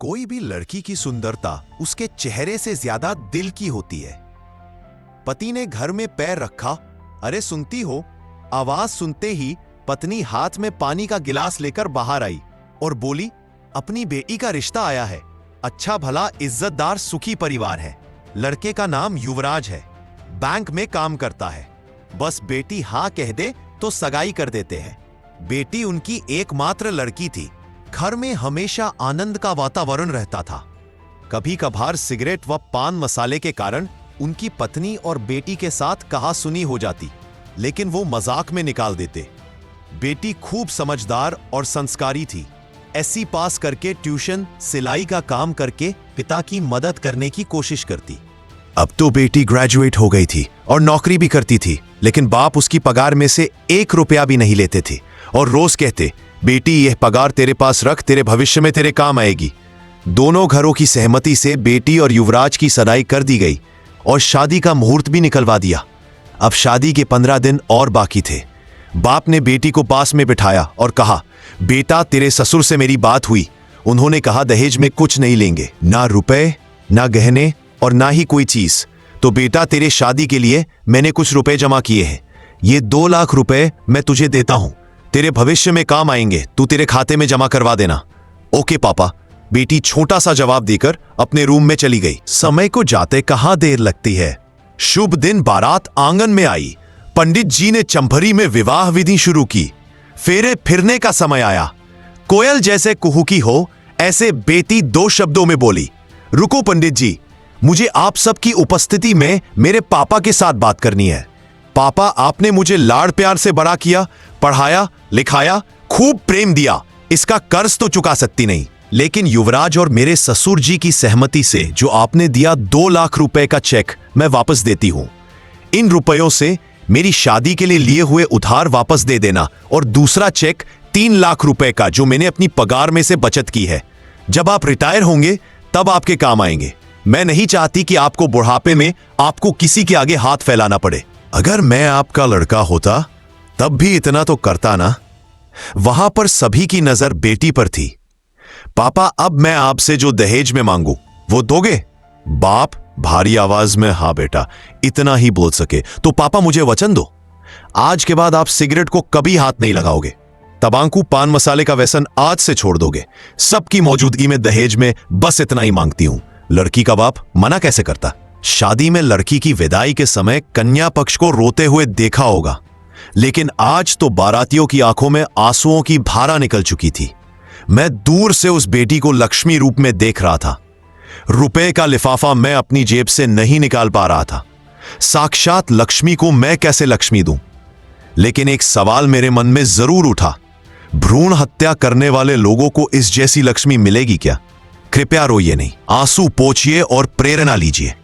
कोई भी लड़की की सुंदरता उसके चेहरे से ज्यादा दिल की होती है। पति ने घर में पैर रखा, अरे सुनती हो, आवाज सुनते ही पत्नी हाथ में पानी का गिलास लेकर बाहर आई और बोली, अपनी बेटी का रिश्ता आया है। अच्छा भला इज्जतदार सुखी परिवार है। लड़के का नाम युवराज है, बैंक में काम करता है। बस बेटी हाँ कह दे तो सगाई कर देते हैं। बेटी उनकी एकमात्र लड़की थी। घर में हमेशा आनंद का वातावरण रहता था। कभी कभार सिगरेट व पान मसाले के कारण उनकी पत्नी और बेटी के साथ कहासुनी हो जाती, लेकिन वो मजाक में निकाल देते। बेटी खूब समझदार और संस्कारी थी। एससी पास करके ट्यूशन, सिलाई का काम करके पिता की मदद करने की कोशिश करती। अब तो बेटी ग्रेजुएट हो गई थी और नौकरी भी करती थी, लेकिन बाप उसकी पगार में से 1 रुपया भी नहीं लेते थे और रोज कहते, बेटी यह पगार तेरे पास रख, तेरे भविष्य में तेरे काम आएगी। दोनों घरों की सहमति से बेटी और युवराज की सगाई कर दी गई और शादी का मुहूर्त भी निकलवा दिया। अब शादी के 15 दिन और बाकी थे। बाप ने बेटी को पास में बिठाया और कहा, बेटा तेरे ससुर से मेरी बात हुई। उन्होंने कहा दहेज में कुछ नहीं लेंगे, ना रुपए, ना गहने और ना ही कोई चीज। तो बेटा तेरे शादी के लिए मैंने कुछ रुपए जमा किए हैं। ये 2 लाख रुपए मैं तुझे देता हूं, तेरे भविष्य में काम आएंगे, तू तेरे खाते में जमा करवा देना। ओके पापा। बेटी छोटा सा जवाब देकर अपने रूम में चली गई। समय को जाते कहां देर लगती है। शुभ दिन बारात आंगन में आई। पंडित जी ने चंभरी में विवाह विधि शुरू की। फेरे फिरने का समय आया। कोयल जैसे कुहुकी हो ऐसे बेटी 2 शब्दों में बोली, रुको पंडित जी, मुझे आप सबकी उपस्थिति में मेरे पापा के साथ बात करनी है। पापा, आपने मुझे लाड़ प्यार से बड़ा किया, पढ़ाया लिखाया, खूब प्रेम दिया, इसका कर्ज तो चुका सकती नहीं, लेकिन युवराज और मेरे ससुर जी की सहमति से जो आपने दिया 2 लाख रुपए का चेक मैं वापस देती हूं। इन रुपयों से मेरी शादी के लिए लिए हुए उधार वापस दे देना और दूसरा चेक 3 लाख रुपए का जो मैंने अपनी पगार में से बचत की है। जब आप रिटायर होंगे तब आपके काम आएंगे। मैं नहीं चाहती कि आपको बुढ़ापे में आपको किसी के आगे हाथ फैलाना पड़े। अगर मैं आपका लड़का होता तब भी इतना तो करता ना। वहां पर सभी की नजर बेटी पर थी। पापा, अब मैं आपसे जो दहेज में मांगू वो दोगे? बाप भारी आवाज में, हाँ बेटा, इतना ही बोल सके। तो पापा मुझे वचन दो, आज के बाद आप सिगरेट को कभी हाथ नहीं लगाओगे, तंबाकू पान मसाले का व्यसन आज से छोड़ दोगे। सबकी मौजूदगी में दहेज में बस इतना ही मांगती हूं। लड़की का बाप मना कैसे करता? शादी में लड़की की विदाई के समय कन्या पक्ष को रोते हुए देखा होगा, लेकिन आज तो बारातियों की आंखों में आंसुओं की धारा निकल चुकी थी। मैं दूर से उस बेटी को लक्ष्मी रूप में देख रहा था। रुपए का लिफाफा मैं अपनी जेब से नहीं निकाल पा रहा था। साक्षात लक्ष्मी को मैं कैसे लक्ष्मी दूं? लेकिन एक सवाल मेरे मन में जरूर उठा, भ्रूण हत्या करने वाले लोगों को इस जैसी लक्ष्मी मिलेगी क्या? कृपया रोइए नहीं, आंसू पोंछिए और प्रेरणा लीजिए।